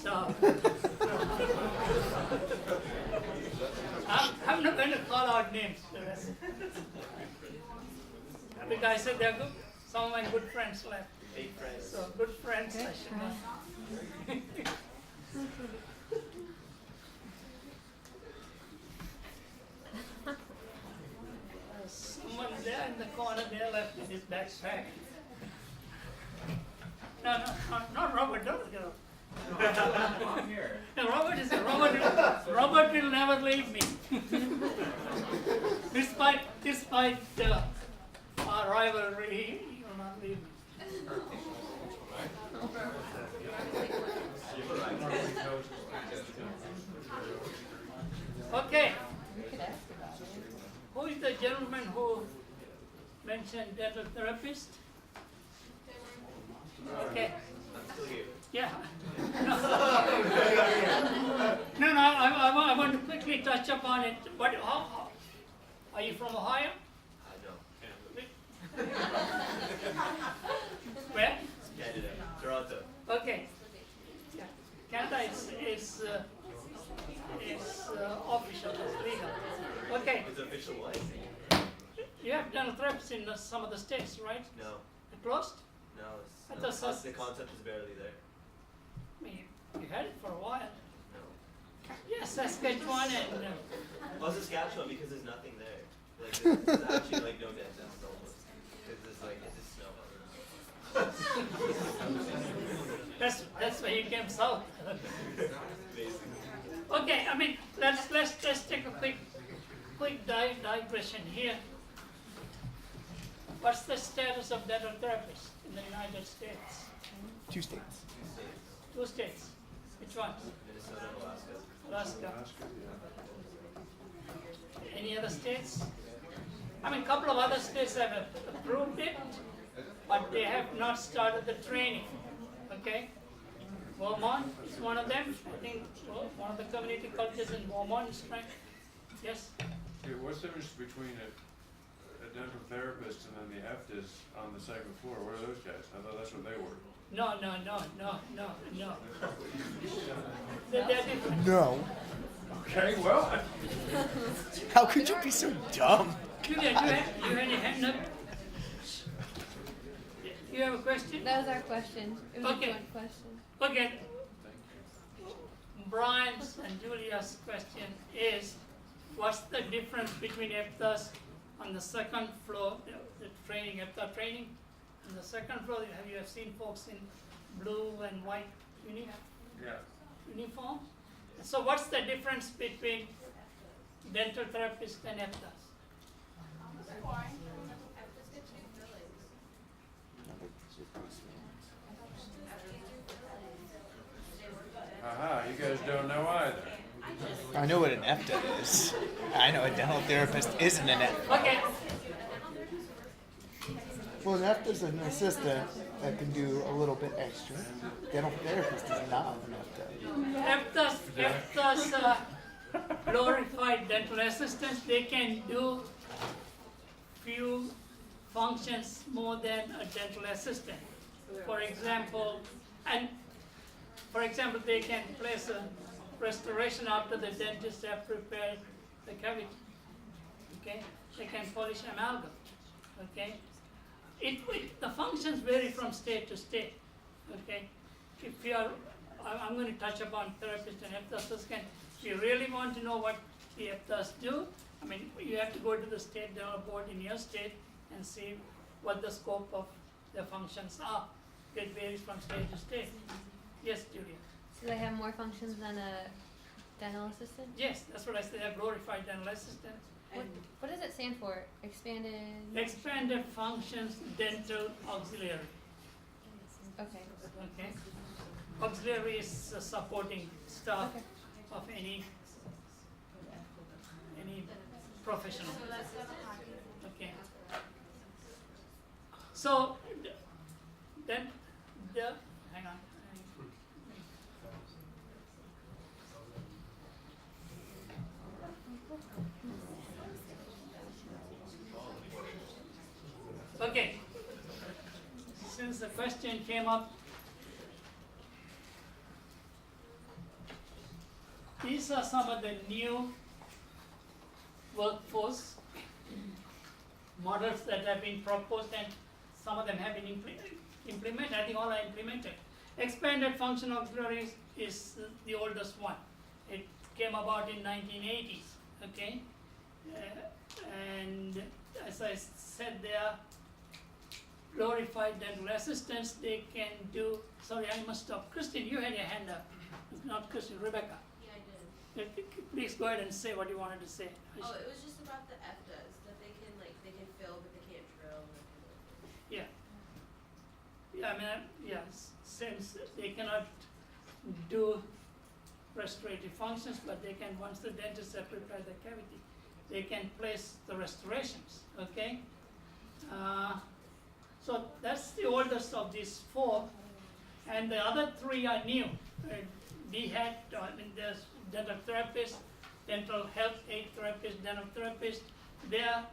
So I'm not going to call out names. Because I said they're good. Some of my good friends left. Fake friends. So good friends, I should not. Someone there in the corner there left with his backpack. No, not Robert. Don't go. I'm here. No, Robert will never leave me. despite our rivalry, he will not leave me. Okay. Who is the gentleman who mentioned dental therapist? Okay. I'm still here. Yeah. No, I want to quickly touch upon it. But how are you from Ohio? I don't. Where? Canada. Toronto. Okay. Yeah. Canada is official, it's legal. Okay. It's official what? You have dental therapists in some of the states, right? No. It closed? No. I It's, thought the concept is barely there. I mean, you had it for a while. No. Yes, Saskatchewan and Oh, Saskatchewan because there's nothing there. Like there's actually like no dentist almost. Because it's snow. that's why you came south. Basically. Okay, I mean let's take a quick digression here. What's the status of dental therapists in the United States? 2 states. 2 states. Which ones? Minnesota and Alaska. Alaska. Any other states? I mean, a couple of other states have approved it, but they have not started the training. Okay? Vermont is one of them. I think one of the community colleges in Vermont is trying. Yes? Okay, what's the difference between a dental therapist and then the EFTAs on the second floor? What are those guys? I thought that's what they were. No. They're different. No. Okay, well, How could you be so dumb? Julia, you had your hand up? You have a question? That was our question. It was Okay. a fun question. Okay. Brian's and Julia's question is, what's the difference between EPTAs on the second floor, the training, EPTA training? On the second floor, have you seen folks in blue and white uniforms? So what's the difference between dental therapists and EPTAs? aha, you guys don't know either. I know what an EFTA is. I know a dental therapist isn't an EFTA. Okay, Well, an EFTA is an assistant that can do a little bit extra. Dental therapist is not an EFTA. EPTAs glorified dental assistants, they can do few functions more than a dental assistant. For example, they can place a restoration after the dentist have prepared the cavity. Okay, they can polish amalgam. Okay, the functions vary from state to state. Okay, if you are, I'm going to touch upon therapists and EPTAs. If you really want to know what the EPTAs do, I mean, you have to go to the state dental board in your state and see what the scope of their functions are. It varies from state to state. Yes, Julia. So they have more functions than a dental assistant? Yes, that's what I said. They're glorified dental assistants. What does it stand for? Expanded? Expanded functions dental auxiliary. Okay. Okay. Auxiliary is supporting staff Okay. of any professional. Okay. So then hang on. Okay. Since the question came up, these are some of the new workforce models that have been proposed, and some of them have been implemented. I think all are implemented. Expanded function auxiliaries is the oldest one. It came about in 1980s, okay? And as I said, they are glorified dental assistants. They can do, sorry, I must stop. Christine, you had your hand up. Not Christine, Rebecca. Yeah, I did. Please go ahead and say what you wanted to say. Oh, it was just about the FDAs, that they can fill, but they can't drill. Yeah. Yeah, I mean, yes, since they cannot do restorative functions, but they can, once the dentists have prepared the cavity, they can place the restorations, okay? So that's the oldest of these four, and the other three are new. DHAT, I mean, there's dental therapist, dental health aid therapist, dental therapist. They are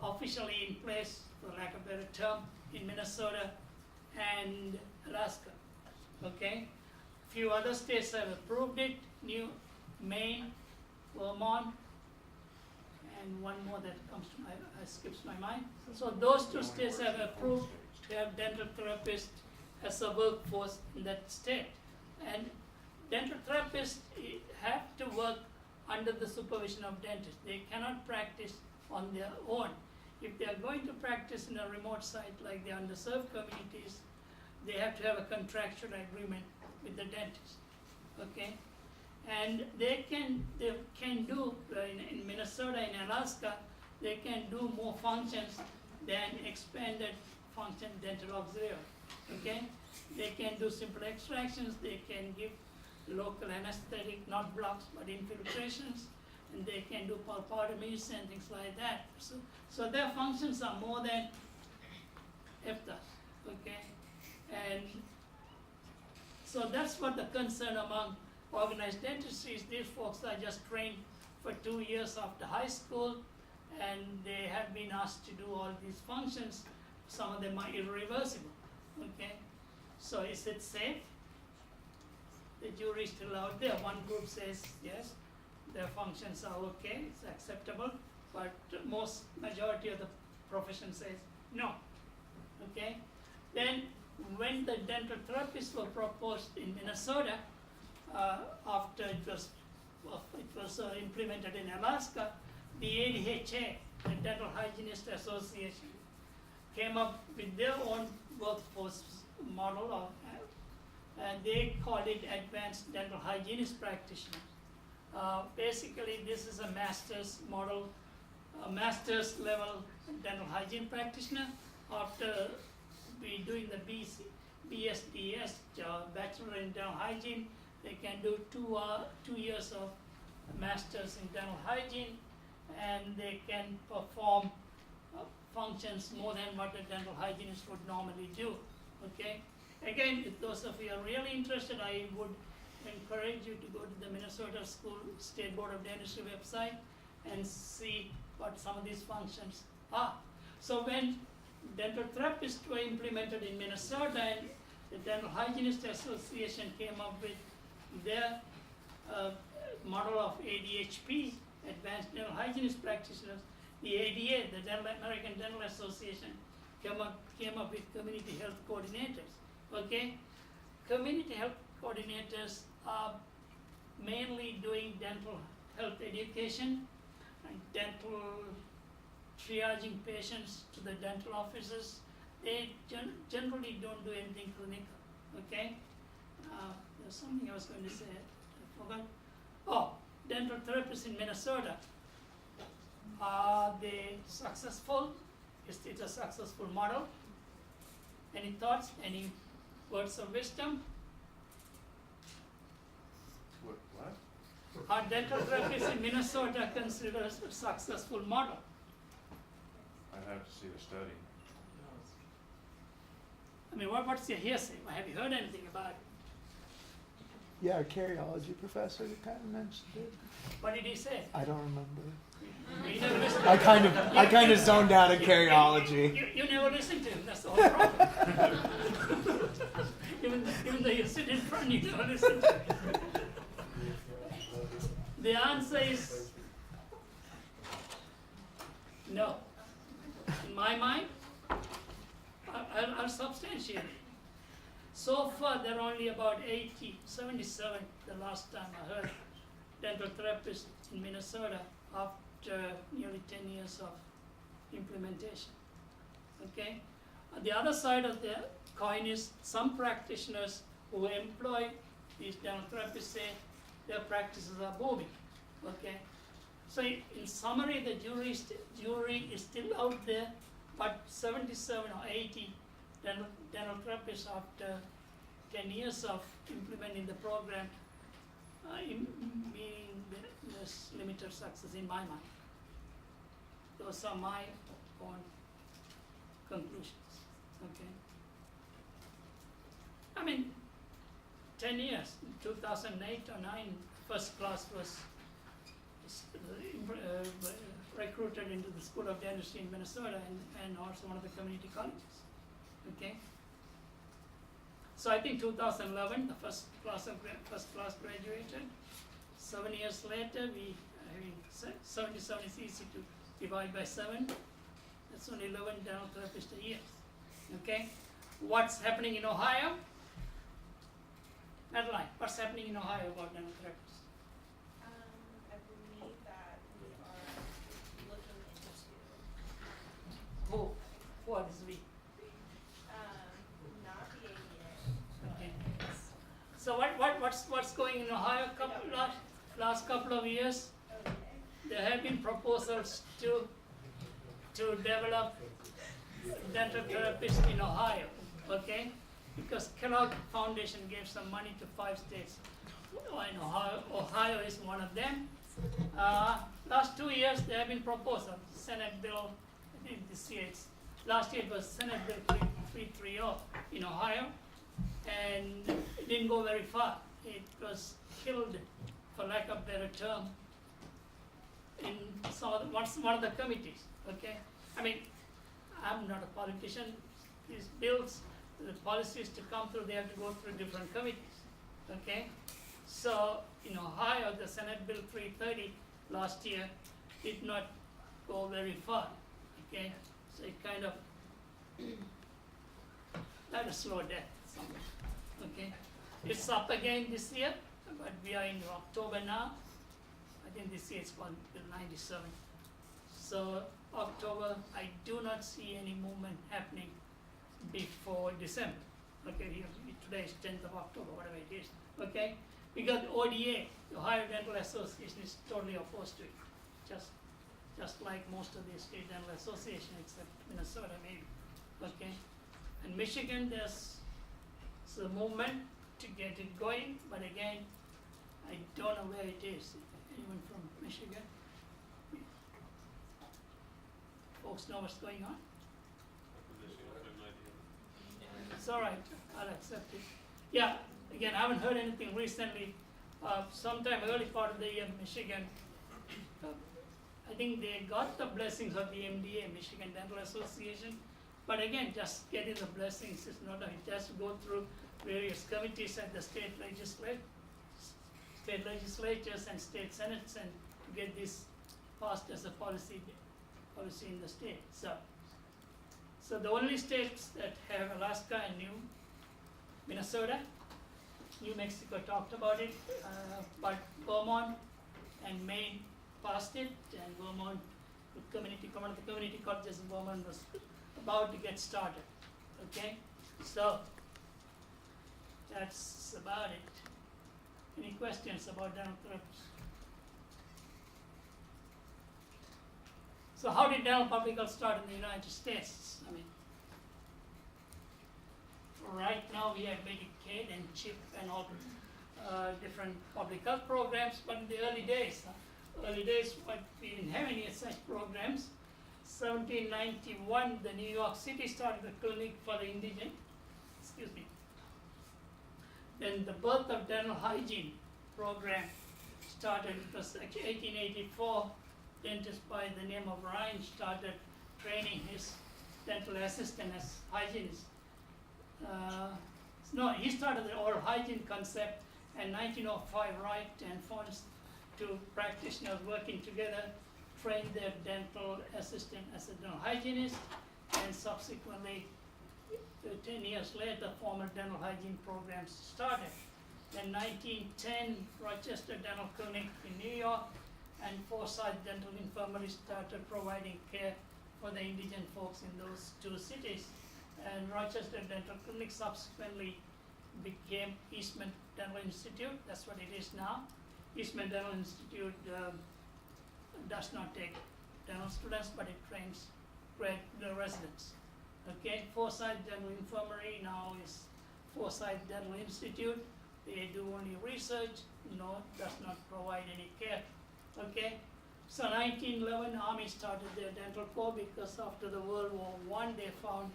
officially in place, for lack of a better term, in Minnesota and Alaska, okay? Few other states have approved it, Maine, Vermont, and one more that comes to skips my mind. So those two states have approved to have dental therapists as a workforce in that state. And dental therapists have to work under the supervision of dentists. They cannot practice on their own. If they are going to practice in a remote site like the underserved communities, they have to have a contractual agreement with the dentist, okay? And they can do, in Minnesota, in Alaska, they can do more functions than expanded function dental auxiliary, okay? They can do simple extractions, they can give local anesthetic, not blocks, but infiltrations, and they can do pulpotomies and things like that. So their functions are more than FDAs, okay? And so that's what the concern among organized dentistry is. These folks are just trained for 2 years after high school, and they have been asked to do all these functions. Some of them are irreversible, okay? So is it safe? The jury is still out there. One group says yes, their functions are okay, it's acceptable, but majority of the profession says no, okay? Then when the dental therapists were proposed in Minnesota, after it was implemented in Alaska, the ADHA, the Dental Hygienist Association, came up with their own workforce model, and they called it Advanced Dental Hygienist Practitioner. Basically, this is a master's model, a master's level dental hygiene practitioner. After doing the BSDS, Bachelor in Dental Hygiene, they can do 2 years of master's in dental hygiene, and they can perform functions more than what a dental hygienist would normally do, okay? Again, if those of you are really interested, I would encourage you to go to the Minnesota State Board of Dentistry website and see what some of these functions are. So when dental therapists were implemented in Minnesota, and the Dental Hygienist Association came up with their model of ADHP, Advanced Dental Hygienist Practitioners, the ADA, the American Dental Association, came up with community health coordinators, okay? Community health coordinators are mainly doing dental health education and dental triaging patients to the dental offices. They generally don't do anything clinical, okay? There's something I was going to say, I forgot. Oh, dental therapists in Minnesota, are they successful? Is it a successful model? Any thoughts, any words of wisdom? What? Are dental therapists in Minnesota considered a successful model? I'd have to see the study. I mean, what's your hearsay? Have you heard anything about it? Yeah, a cardiology professor that kind of mentioned it. What did he say? I don't remember. You never listened. I kind of zoned out in cardiology. You never listen to him. That's the whole problem. even though you sit in front, you never listen to him. The answer is no. In my mind, I'll substantiate it. So far, there are only about 77 the last time I heard dental therapists in Minnesota after nearly 10 years of implementation. Okay? On the other side of the coin is some practitioners who employ these dental therapists say their practices are booming. Okay? So in summary, the jury is still out there, but 77 or 80 dental therapists after 10 years of implementing the program, meaning there's limited success in my mind. Those are my own conclusions. Okay. I mean, 10 years, 2008 or 9, first class was recruited into the School of Dentistry in Minnesota and also one of the community colleges. Okay. So I think 2011, the first class graduated. 7 years later, we having 77 is easy to divide by 7. That's only 11 dental therapists a year. Okay. What's happening in Ohio? Madeline, what's happening in Ohio about dental therapists? I believe that we are looking into, Who are these we? not the ADA. Okay. So what's going in Ohio? Last couple of years, Okay. there have been proposals to develop dental therapists in Ohio. Okay, because Kellogg Foundation gave some money to 5 states. In Ohio is one of them. Last 2 years there have been proposals. Senate bill, I think this year last year it was Senate bill 330 in Ohio, and it didn't go very far. It was killed, for lack of a better term, in one of the committees. Okay, I mean, I'm not a politician. These bills, the policies to come through, they have to go through different committees. Okay, so in Ohio, the Senate Bill 330 last year did not go very far. Okay, so it kind of had a slow death somewhere. Okay, it's up again this year, but we are in October now. I think this year it's called Bill 97. So October, I do not see any movement happening before December. Okay, today is 10th of October, whatever it is. Okay, because the ODA, the Ohio Dental Association, is totally opposed to it. Just like most of the state dental association, except Minnesota maybe. Okay, and Michigan, there's a movement to get it going, but again, I don't know where it is. Anyone from Michigan? Folks know what's going on? It's all right, I'll accept it. Yeah, again, I haven't heard anything recently. Sometime early part of the year, Michigan, I think they got the blessings of the MDA, Michigan Dental Association. But again, just getting the blessings is not enough. It has to go through various committees at the state legislatures and state senates, and to get this passed as a policy in the state. So the only states that have Alaska and Minnesota, New Mexico talked about it, but Vermont and Maine passed it, and Vermont, one of the community colleges in Vermont was about to get started. Okay, so that's about it. Any questions about dental therapists? So how did dental public health start in the United States? I mean, right now we have Medicaid and CHIP and all different public health programs, but in the early days, we didn't have any such programs. 1791, the New York City started a clinic for the indigent. Excuse me. Then the birth of dental hygiene program started. It was actually 1884. Dentist by the name of Ryan started training his dental assistant as hygienist. No, he started the oral hygiene concept, and 1905 Wright and Fons two practitioners working together trained their dental assistant as a dental hygienist, and subsequently, 10 years later, formal dental hygiene programs started. In 1910, Rochester Dental Clinic in New York and Forsyth Dental Infirmary started providing care for the indigent folks in those two cities. And Rochester Dental Clinic subsequently became Eastman Dental Institute. That's what it is now. Eastman Dental Institute does not take dental students, but it trains the residents. Okay, Forsyth Dental Infirmary now is Forsyth Dental Institute. They do only research, does not provide any care. Okay, so 1911, Army started their dental corps because after the World War I, they found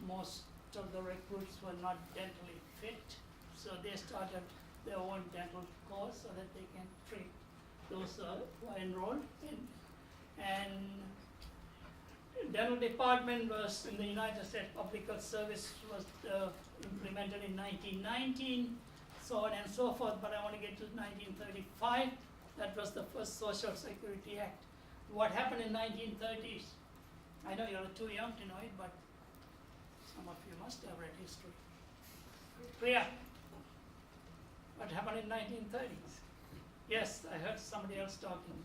most of the recruits were not dentally fit. So they started their own dental corps so that they can treat those who are enrolled in. And dental department was in the United States Public Health Service was implemented in 1919, so on and so forth, but I want to get to 1935. That was the first Social Security Act. What happened in 1930s? I know you're too young to know it, but some of you must have read history. Priya, what happened in 1930s? Yes, I heard somebody else talking.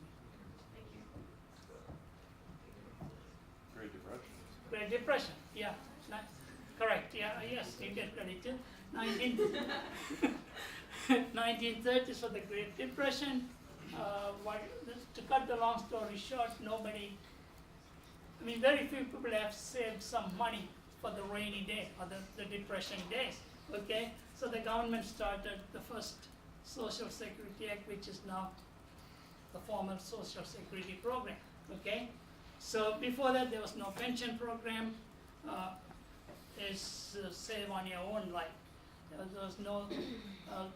Great Depression. Great Depression, yeah, correct, yeah, yes, you get credit too. 1930s for the Great Depression. To cut the long story short, very few people have saved some money for the rainy day or the depression days, okay? So the government started the first Social Security Act, which is now the formal Social Security program, okay? So before that, there was no pension program. It's save on your own life. There was no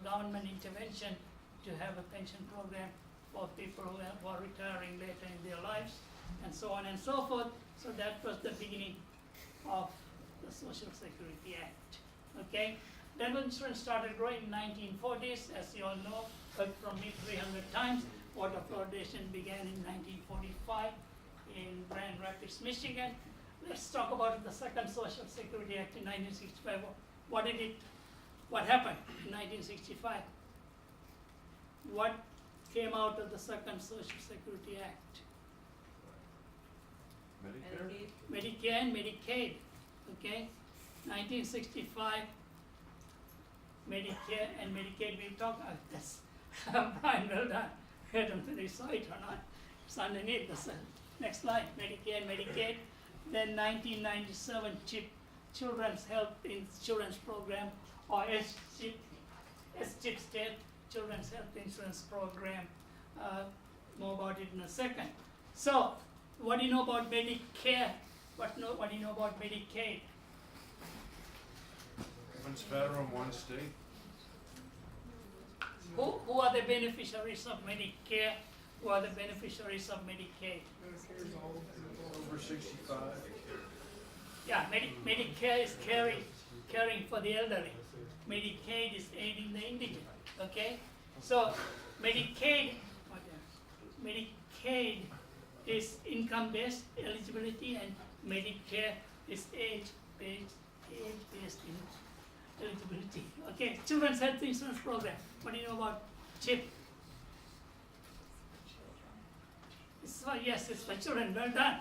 government intervention to have a pension program for people who are retiring later in their lives, and so on and so forth. So that was the beginning of the Social Security Act. Okay? Dental insurance started growing in 1940s, as you all know, heard from me 300 times. Water fluoridation began in 1945 in Grand Rapids, Michigan. Let's talk about the second Social Security Act in 1965. What happened in 1965? What came out of the second Social Security Act? Medicare? Medicare and Medicaid, okay? 1965, Medicare and Medicaid, we talk about this. Brian, well done. I don't know if you saw it or not. It's underneath the next slide, Medicare and Medicaid. Then 1997, CHIP, Children's Health Insurance Program, or SCHIP State Children's Health Insurance Program. More about it in a second. So, what do you know about Medicare? What do you know about Medicaid? One's federal, one's state. Who are the beneficiaries of Medicare? Who are the beneficiaries of Medicaid? Over 65. Yeah, Medicare is caring for the elderly. Medicaid is aiding the indigent. Okay, so Medicaid is income-based eligibility, and Medicare is age-based eligibility. Okay, Children's Health Insurance Program. What do you know about CHIP? Yes, it's for children. Well done.